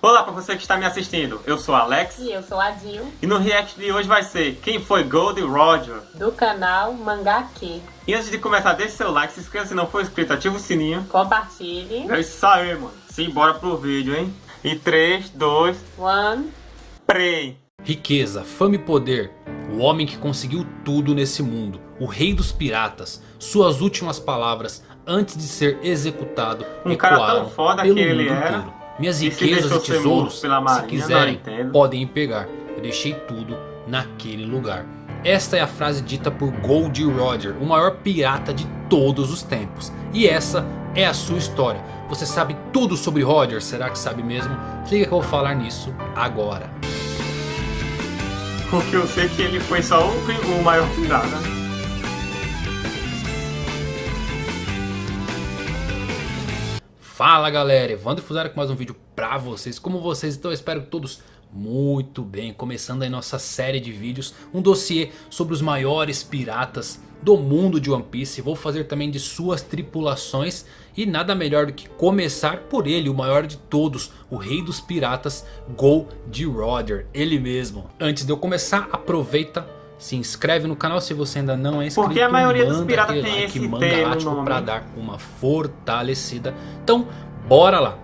Olá para você que está me assistindo, eu sou Alex E eu sou a Dil, e no react de hoje vai ser Quem foi Goldie Roger? do canal Mangaqui. E antes de começar, deixe seu like, se inscreva se não for inscrito, ativa o sininho. Compartilhe. É isso aí, mano. Simbora pro vídeo, hein? E 3, 2, One. play! Riqueza, fama e poder. O homem que conseguiu tudo nesse mundo. O rei dos piratas. Suas últimas palavras antes de ser executado Um cara tão ecoaram foda pelo que ele mundo era, inteiro. Minhas e se riquezas deixou e ser tesouros, morto pela se marinha, quiserem, não entendo. podem pegar. Eu deixei tudo naquele lugar. Esta é a frase dita por Goldie Roger, o maior pirata de todos os tempos. E essa é a sua história. Você sabe tudo sobre Roger? Será que sabe mesmo? Se liga que eu vou falar nisso agora. Porque eu sei que ele foi só o maior pirata. Fala galera, Evandro Fusaro com mais um vídeo pra vocês. Como vocês estão? Eu espero que todos muito bem. Começando aí nossa série de vídeos, um dossiê sobre os maiores piratas do mundo de One Piece. Vou fazer também de suas tripulações. E nada melhor do que começar por ele, o maior de todos, o rei dos piratas, Goldie Roger, ele mesmo. Antes de eu começar, aproveita, se inscreve no canal se você ainda não é inscrito. Porque a maioria dos manda piratas aquele tem like esse mangalático termo no pra nome. dar uma fortalecida. Então, bora lá.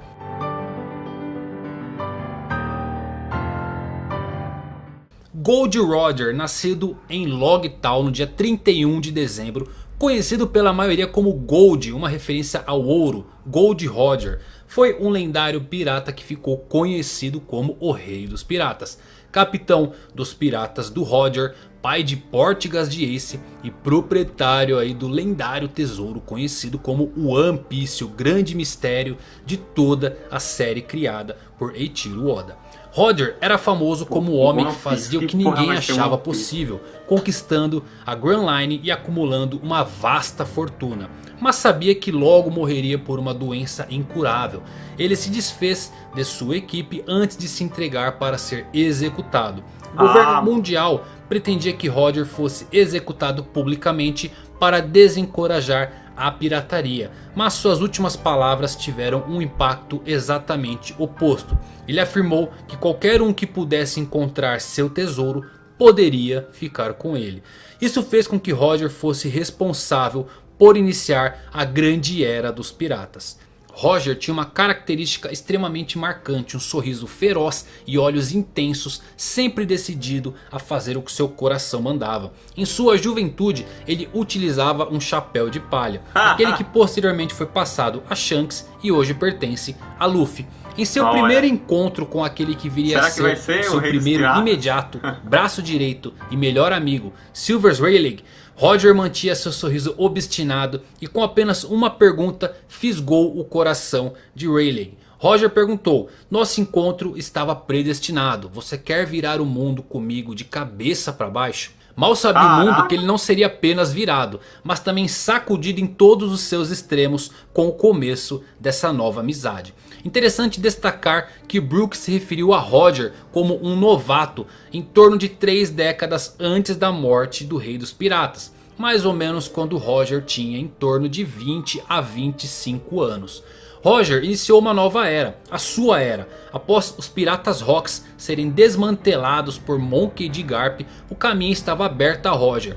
Goldie Roger, nascido em Logtown no dia 31 de dezembro, conhecido pela maioria como Gold, uma referência ao ouro, Goldie Roger, foi um lendário pirata que ficou conhecido como o Rei dos Piratas. Capitão dos piratas do Roger, pai de Portgas de Ace e proprietário aí do lendário tesouro conhecido como o One Piece, o grande mistério de toda a série criada por Eiichiro Oda. Roger era famoso como o homem que fazia o que ninguém achava possível, conquistando a Grand Line e acumulando uma vasta fortuna. Mas sabia que logo morreria por uma doença incurável. Ele se desfez de sua equipe antes de se entregar para ser executado. O governo mundial pretendia que Roger fosse executado publicamente para desencorajar a pirataria, mas suas últimas palavras tiveram um impacto exatamente oposto. Ele afirmou que qualquer um que pudesse encontrar seu tesouro poderia ficar com ele. Isso fez com que Roger fosse responsável por iniciar a grande era dos piratas. Roger tinha uma característica extremamente marcante, um sorriso feroz e olhos intensos, sempre decidido a fazer o que seu coração mandava. Em sua juventude ele utilizava um chapéu de palha, aquele que posteriormente foi passado a Shanks e hoje pertence a Luffy. Em seu primeiro encontro com aquele que viria a ser seu primeiro imediato, braço direito e melhor amigo, Silvers Rayleigh, Roger mantinha seu sorriso obstinado e com apenas uma pergunta fisgou o coração de Rayleigh. Roger perguntou: nosso encontro estava predestinado, você quer virar o mundo comigo de cabeça para baixo? Mal sabia o mundo que ele não seria apenas virado, mas também sacudido em todos os seus extremos com o começo dessa nova amizade. Interessante destacar que Brook se referiu a Roger como um novato em torno de 3 décadas antes da morte do Rei dos Piratas. Mais ou menos quando Roger tinha em torno de 20 a 25 anos. Roger iniciou uma nova era, a sua era. Após os Piratas Rocks serem desmantelados por Monkey D. Garp, o caminho estava aberto a Roger.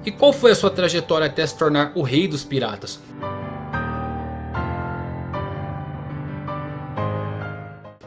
E qual foi a sua trajetória até se tornar o Rei dos Piratas?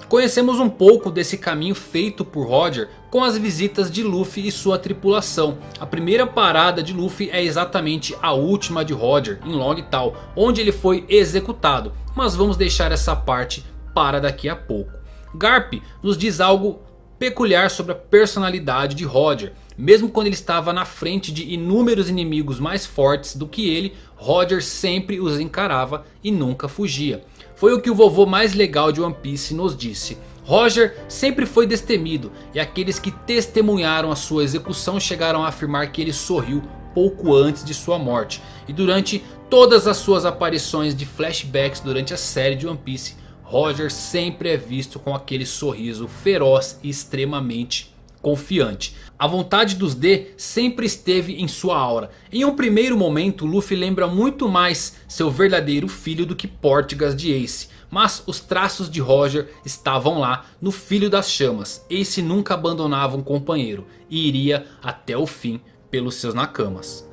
Conhecemos um pouco desse caminho feito por Roger com as visitas de Luffy e sua tripulação. A primeira parada de Luffy é exatamente a última de Roger, em Logtown, onde ele foi executado. Mas vamos deixar essa parte para daqui a pouco. Garp nos diz algo peculiar sobre a personalidade de Roger. Mesmo quando ele estava na frente de inúmeros inimigos mais fortes do que ele, Roger sempre os encarava e nunca fugia. Foi o que o vovô mais legal de One Piece nos disse. Roger sempre foi destemido e aqueles que testemunharam a sua execução chegaram a afirmar que ele sorriu pouco antes de sua morte. E durante todas as suas aparições de flashbacks durante a série de One Piece, Roger sempre é visto com aquele sorriso feroz e extremamente confiante. A vontade dos D sempre esteve em sua aura. Em um primeiro momento, Luffy lembra muito mais seu verdadeiro filho do que Portgas de Ace. Mas os traços de Roger estavam lá no Filho das Chamas. Ace nunca abandonava um companheiro e iria até o fim pelos seus nakamas.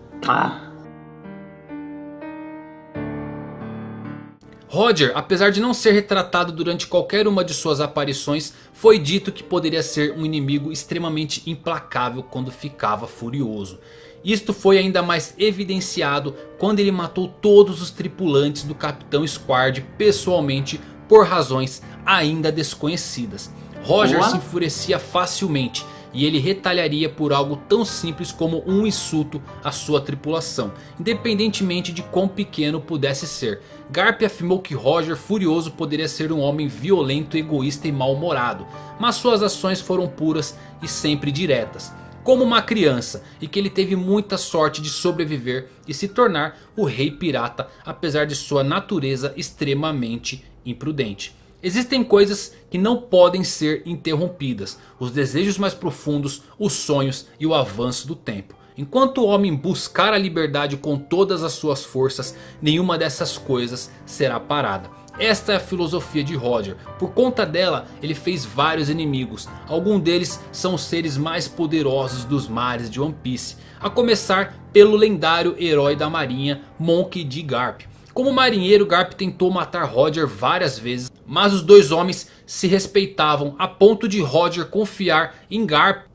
Roger, apesar de não ser retratado durante qualquer uma de suas aparições, foi dito que poderia ser um inimigo extremamente implacável quando ficava furioso. Isto foi ainda mais evidenciado quando ele matou todos os tripulantes do Capitão Squard pessoalmente por razões ainda desconhecidas. Roger se enfurecia facilmente e ele retalharia por algo tão simples como um insulto à sua tripulação, independentemente de quão pequeno pudesse ser. Garp afirmou que Roger furioso poderia ser um homem violento, egoísta e mal-humorado, mas suas ações foram puras e sempre diretas, como uma criança, e que ele teve muita sorte de sobreviver e se tornar o rei pirata, apesar de sua natureza extremamente imprudente. Existem coisas que não podem ser interrompidas: os desejos mais profundos, os sonhos e o avanço do tempo. Enquanto o homem buscar a liberdade com todas as suas forças, nenhuma dessas coisas será parada. Esta é a filosofia de Roger. Por conta dela, ele fez vários inimigos. Alguns deles são os seres mais poderosos dos mares de One Piece. A começar pelo lendário herói da marinha, Monkey D. Garp. Como marinheiro, Garp tentou matar Roger várias vezes, mas os dois homens se respeitavam a ponto de Roger confiar em Garp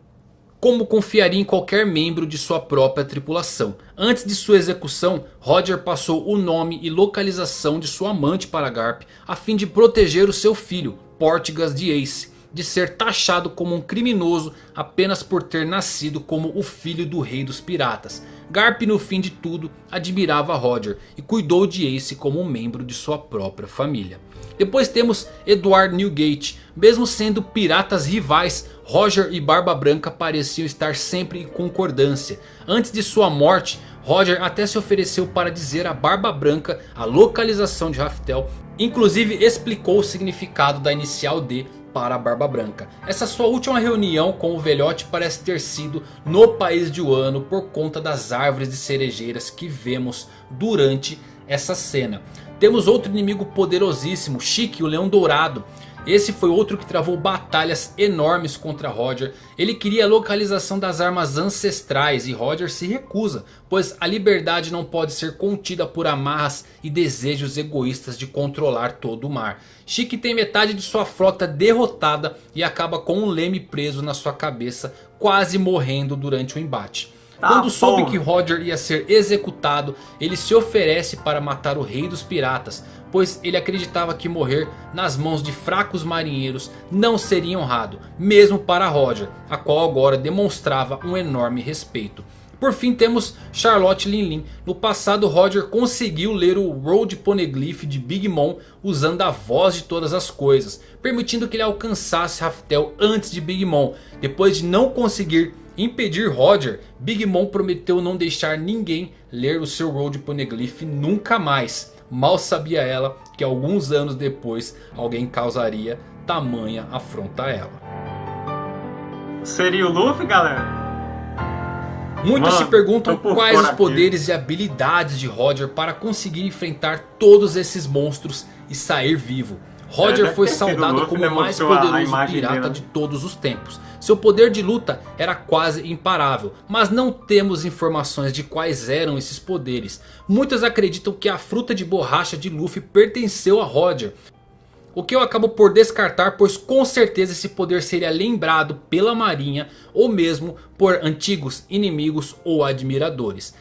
como confiaria em qualquer membro de sua própria tripulação. Antes de sua execução, Roger passou o nome e localização de sua amante para Garp, a fim de proteger o seu filho, Portgas de Ace, de ser taxado como um criminoso apenas por ter nascido como o filho do rei dos piratas. Garp, no fim de tudo, admirava Roger e cuidou de Ace como um membro de sua própria família. Depois temos Edward Newgate. Mesmo sendo piratas rivais, Roger e Barba Branca pareciam estar sempre em concordância. Antes de sua morte, Roger até se ofereceu para dizer a Barba Branca a localização de Raftel. Inclusive explicou o significado da inicial D para a Barba Branca. Essa sua última reunião com o velhote parece ter sido no país de Wano, por conta das árvores de cerejeiras que vemos durante essa cena. Temos outro inimigo poderosíssimo, Shiki, o Leão Dourado. Esse foi outro que travou batalhas enormes contra Roger. Ele queria a localização das armas ancestrais e Roger se recusa, pois a liberdade não pode ser contida por amarras e desejos egoístas de controlar todo o mar. Shiki tem metade de sua frota derrotada e acaba com um leme preso na sua cabeça, quase morrendo durante o embate. Quando soube que Roger ia ser executado, ele se oferece para matar o rei dos piratas, pois ele acreditava que morrer nas mãos de fracos marinheiros não seria honrado, mesmo para Roger, a qual agora demonstrava um enorme respeito. Por fim temos Charlotte Linlin. No passado Roger conseguiu ler o Road Poneglyph de Big Mom usando a voz de todas as coisas, permitindo que ele alcançasse Raftel antes de Big Mom. Depois de não conseguir impedir Roger, Big Mom prometeu não deixar ninguém ler o seu Road Poneglyph nunca mais. Mal sabia ela que alguns anos depois alguém causaria tamanha afronta a ela. Seria o Luffy, galera? Muitos se perguntam quais os poderes e habilidades de Roger para conseguir enfrentar todos esses monstros e sair vivo. Roger foi saudado como o mais poderoso pirata de todos os tempos. Seu poder de luta era quase imparável, mas não temos informações de quais eram esses poderes. Muitos acreditam que a fruta de borracha de Luffy pertenceu a Roger, o que eu acabo por descartar, pois com certeza esse poder seria lembrado pela marinha ou mesmo por antigos inimigos ou admiradores.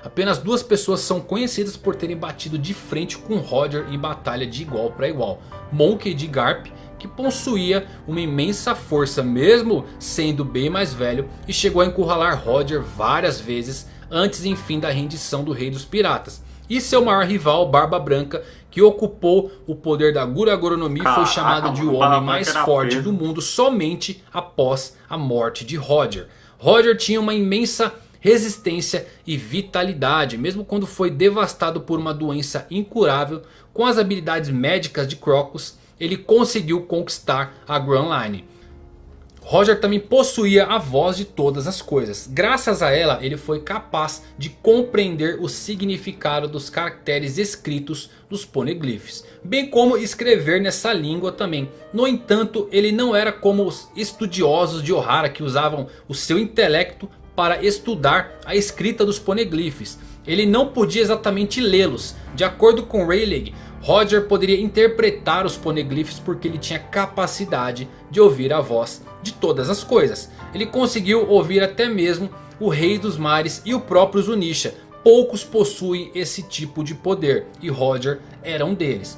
Apenas duas pessoas são conhecidas por terem batido de frente com Roger em batalha de igual para igual: Monkey D. Garp, que possuía uma imensa força mesmo sendo bem mais velho, e chegou a encurralar Roger várias vezes antes enfim da rendição do rei dos piratas. E seu maior rival, Barba Branca, que ocupou o poder da Guragoro no Mi, foi chamado de o homem mais forte do mundo somente após a morte de Roger. Roger tinha uma imensa resistência e vitalidade, mesmo quando foi devastado por uma doença incurável. Com as habilidades médicas de Crocus, ele conseguiu conquistar a Grand Line. Roger também possuía a voz de todas as coisas. Graças a ela, ele foi capaz de compreender o significado dos caracteres escritos nos poneglyphs, bem como escrever nessa língua também. No entanto, ele não era como os estudiosos de Ohara que usavam o seu intelecto para estudar a escrita dos poneglyphs. Ele não podia exatamente lê-los. De acordo com Rayleigh, Roger poderia interpretar os poneglyphs porque ele tinha capacidade de ouvir a voz de todas as coisas. Ele conseguiu ouvir até mesmo o Rei dos Mares e o próprio Zunisha. Poucos possuem esse tipo de poder e Roger era um deles.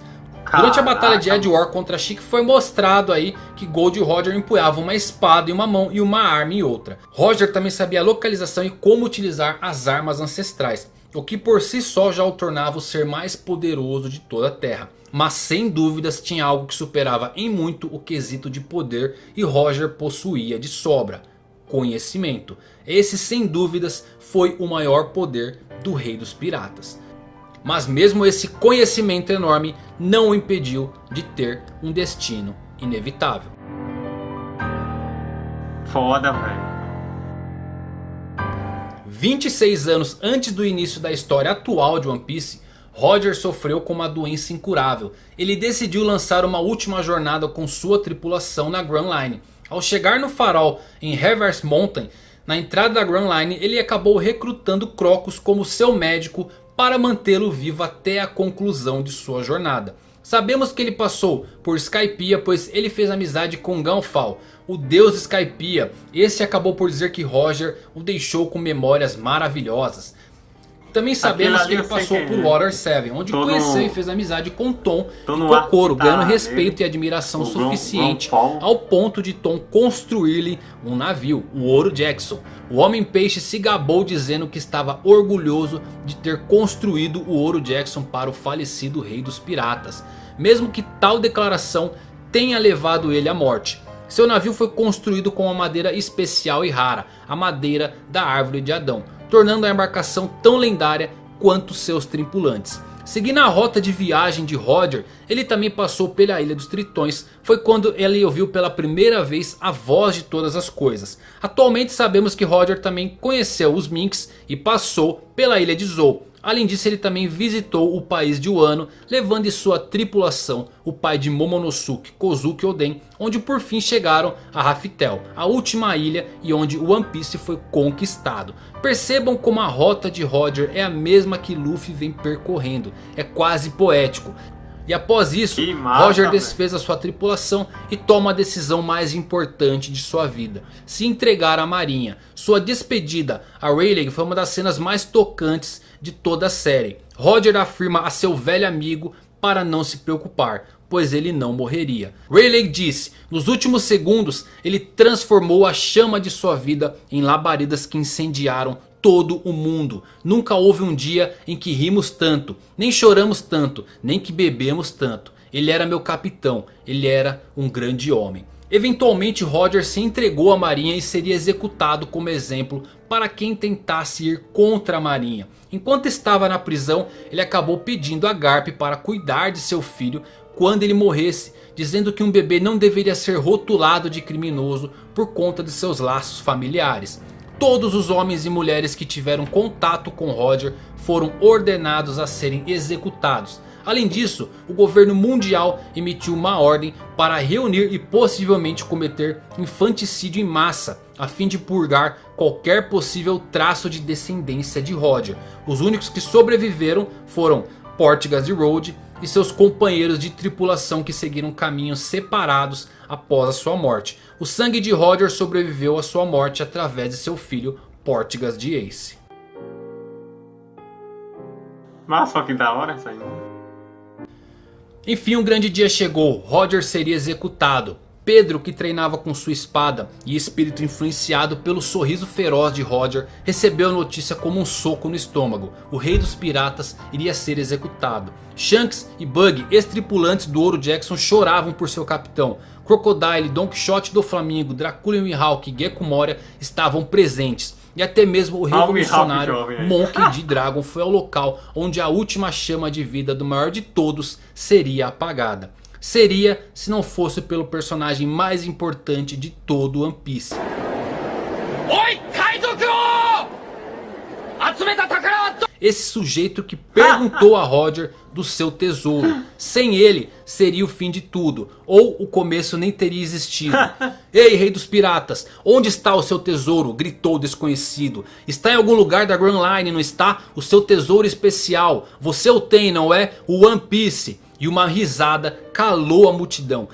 Durante a batalha de Edward contra Sheik foi mostrado aí que Gold e Roger empunhavam uma espada em uma mão e uma arma em outra. Roger também sabia a localização e como utilizar as armas ancestrais, o que por si só já o tornava o ser mais poderoso de toda a Terra. Mas sem dúvidas tinha algo que superava em muito o quesito de poder e Roger possuía de sobra: conhecimento. Esse sem dúvidas foi o maior poder do Rei dos Piratas. Mas mesmo esse conhecimento enorme não o impediu de ter um destino inevitável. Foda, velho. 26 anos antes do início da história atual de One Piece, Roger sofreu com uma doença incurável. Ele decidiu lançar uma última jornada com sua tripulação na Grand Line. Ao chegar no farol em Reverse Mountain, na entrada da Grand Line, ele acabou recrutando Crocus como seu médico para mantê-lo vivo até a conclusão de sua jornada. Sabemos que ele passou por Skypiea, pois ele fez amizade com Gunfall, o deus de Skypiea. Esse acabou por dizer que Roger o deixou com memórias maravilhosas. Também sabemos que ele passou por Water 7, onde conheceu e fez amizade com Tom e Kokoro, ganhando respeito e admiração suficiente ao ponto de Tom construir-lhe um navio, o Ouro Jackson. O Homem-Peixe se gabou dizendo que estava orgulhoso de ter construído o Ouro Jackson para o falecido Rei dos Piratas, mesmo que tal declaração tenha levado ele à morte. Seu navio foi construído com uma madeira especial e rara, a madeira da Árvore de Adão, tornando a embarcação tão lendária quanto seus tripulantes. Seguindo a rota de viagem de Roger, ele também passou pela Ilha dos Tritões. Foi quando ele ouviu pela primeira vez a voz de todas as coisas. Atualmente sabemos que Roger também conheceu os Minks e passou pela Ilha de Zou. Além disso, ele também visitou o país de Wano, levando em sua tripulação o pai de Momonosuke, Kozuki Oden, onde por fim chegaram a Raftel, a última ilha e onde o One Piece foi conquistado. Percebam como a rota de Roger é a mesma que Luffy vem percorrendo, é quase poético. E após isso, Roger desfez a sua tripulação e toma a decisão mais importante de sua vida: se entregar à marinha. Sua despedida a Rayleigh foi uma das cenas mais tocantes de toda a série. Roger afirma a seu velho amigo para não se preocupar, pois ele não morreria. Rayleigh disse: nos últimos segundos ele transformou a chama de sua vida em labaredas que incendiaram todo o mundo. Nunca houve um dia em que rimos tanto, nem choramos tanto, nem que bebemos tanto. Ele era meu capitão, ele era um grande homem. Eventualmente Roger se entregou à marinha e seria executado como exemplo para quem tentasse ir contra a marinha. Enquanto estava na prisão, ele acabou pedindo a Garp para cuidar de seu filho quando ele morresse, dizendo que um bebê não deveria ser rotulado de criminoso por conta de seus laços familiares. Todos os homens e mulheres que tiveram contato com Roger foram ordenados a serem executados. Além disso, o governo mundial emitiu uma ordem para reunir e possivelmente cometer infanticídio em massa, a fim de purgar qualquer possível traço de descendência de Roger. Os únicos que sobreviveram foram Portgas de Road e seus companheiros de tripulação, que seguiram caminhos separados após a sua morte. O sangue de Roger sobreviveu à sua morte através de seu filho Portgas de Ace. Mas só que da hora isso aí. Enfim, um grande dia chegou. Roger seria executado. Pedro, que treinava com sua espada e espírito influenciado pelo sorriso feroz de Roger, recebeu a notícia como um soco no estômago. O Rei dos Piratas iria ser executado. Shanks e Bug, ex-tripulantes do Ouro Jackson, choravam por seu capitão. Crocodile, Don Quixote do Flamingo, Dracula e Mihawk e Gecko Moria estavam presentes. E até mesmo o revolucionário Monkey D. Dragon foi ao local onde a última chama de vida do maior de todos seria apagada. seria se não fosse pelo personagem mais importante de todo One Piece. Esse sujeito que perguntou a Roger do seu tesouro. Sem ele seria o fim de tudo, ou o começo nem teria existido. Ei, rei dos piratas, onde está o seu tesouro? Gritou o desconhecido. Está em algum lugar da Grand Line, não está? O seu tesouro especial. Você o tem, não é? O One Piece. E uma risada calou a multidão.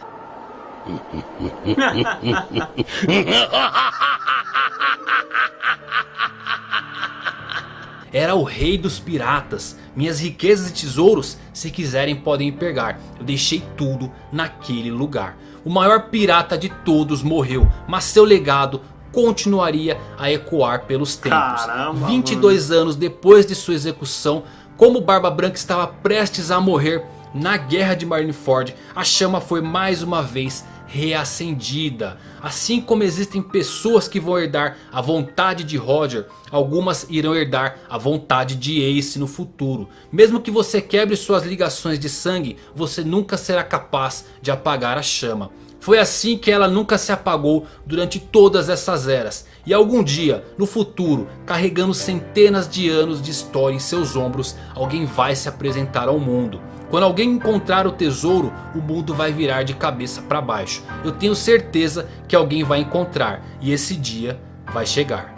Era o rei dos piratas. Minhas riquezas e tesouros, se quiserem podem pegar. Eu deixei tudo naquele lugar. O maior pirata de todos morreu, mas seu legado continuaria a ecoar pelos tempos. Caramba, 22 anos depois de sua execução, como Barba Branca estava prestes a morrer na guerra de Marineford, a chama foi mais uma vez reacendida. Assim como existem pessoas que vão herdar a vontade de Roger, algumas irão herdar a vontade de Ace no futuro. Mesmo que você quebre suas ligações de sangue, você nunca será capaz de apagar a chama. Foi assim que ela nunca se apagou durante todas essas eras. E algum dia, no futuro, carregando centenas de anos de história em seus ombros, alguém vai se apresentar ao mundo. Quando alguém encontrar o tesouro, o mundo vai virar de cabeça para baixo. Eu tenho certeza que alguém vai encontrar. E esse dia vai chegar.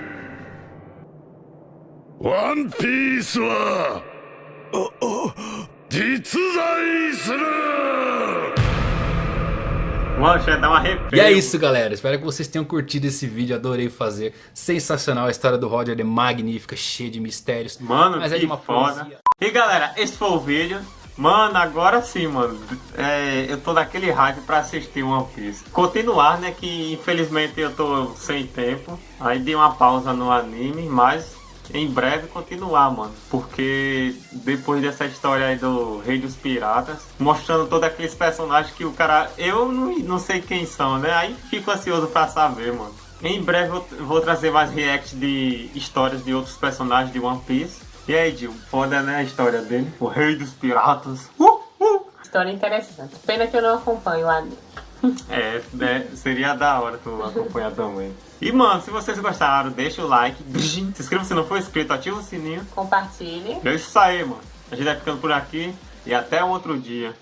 One Piece wa jitsuzai suru! Mano, chega a dar um arrepio. E é isso, galera, espero que vocês tenham curtido esse vídeo, adorei fazer. Sensacional, a história do Roger é magnífica, cheia de mistérios. Mano, mas que é de uma foda. poesia. E galera, esse foi o vídeo. Mano, agora sim, mano. Eu tô naquele hype pra assistir One Piece. Continuar, né, que infelizmente eu tô sem tempo. Aí dei uma pausa no anime, mas em breve continuar, mano. Porque depois dessa história aí do Rei dos Piratas, mostrando todos aqueles personagens que o cara... Eu não sei quem são, né? Aí fico ansioso pra saber, mano. Em breve eu vou trazer mais reacts de histórias de outros personagens de One Piece. E aí, Gil, foda, né, a história dele? O Rei dos Piratas. História interessante. Pena que eu não acompanho o anime. Seria da hora tu acompanhar também. E, mano, se vocês gostaram, deixa o like. Se inscreva se não for inscrito, ativa o sininho. Compartilhe. É isso aí, mano. A gente vai ficando por aqui e até um outro dia.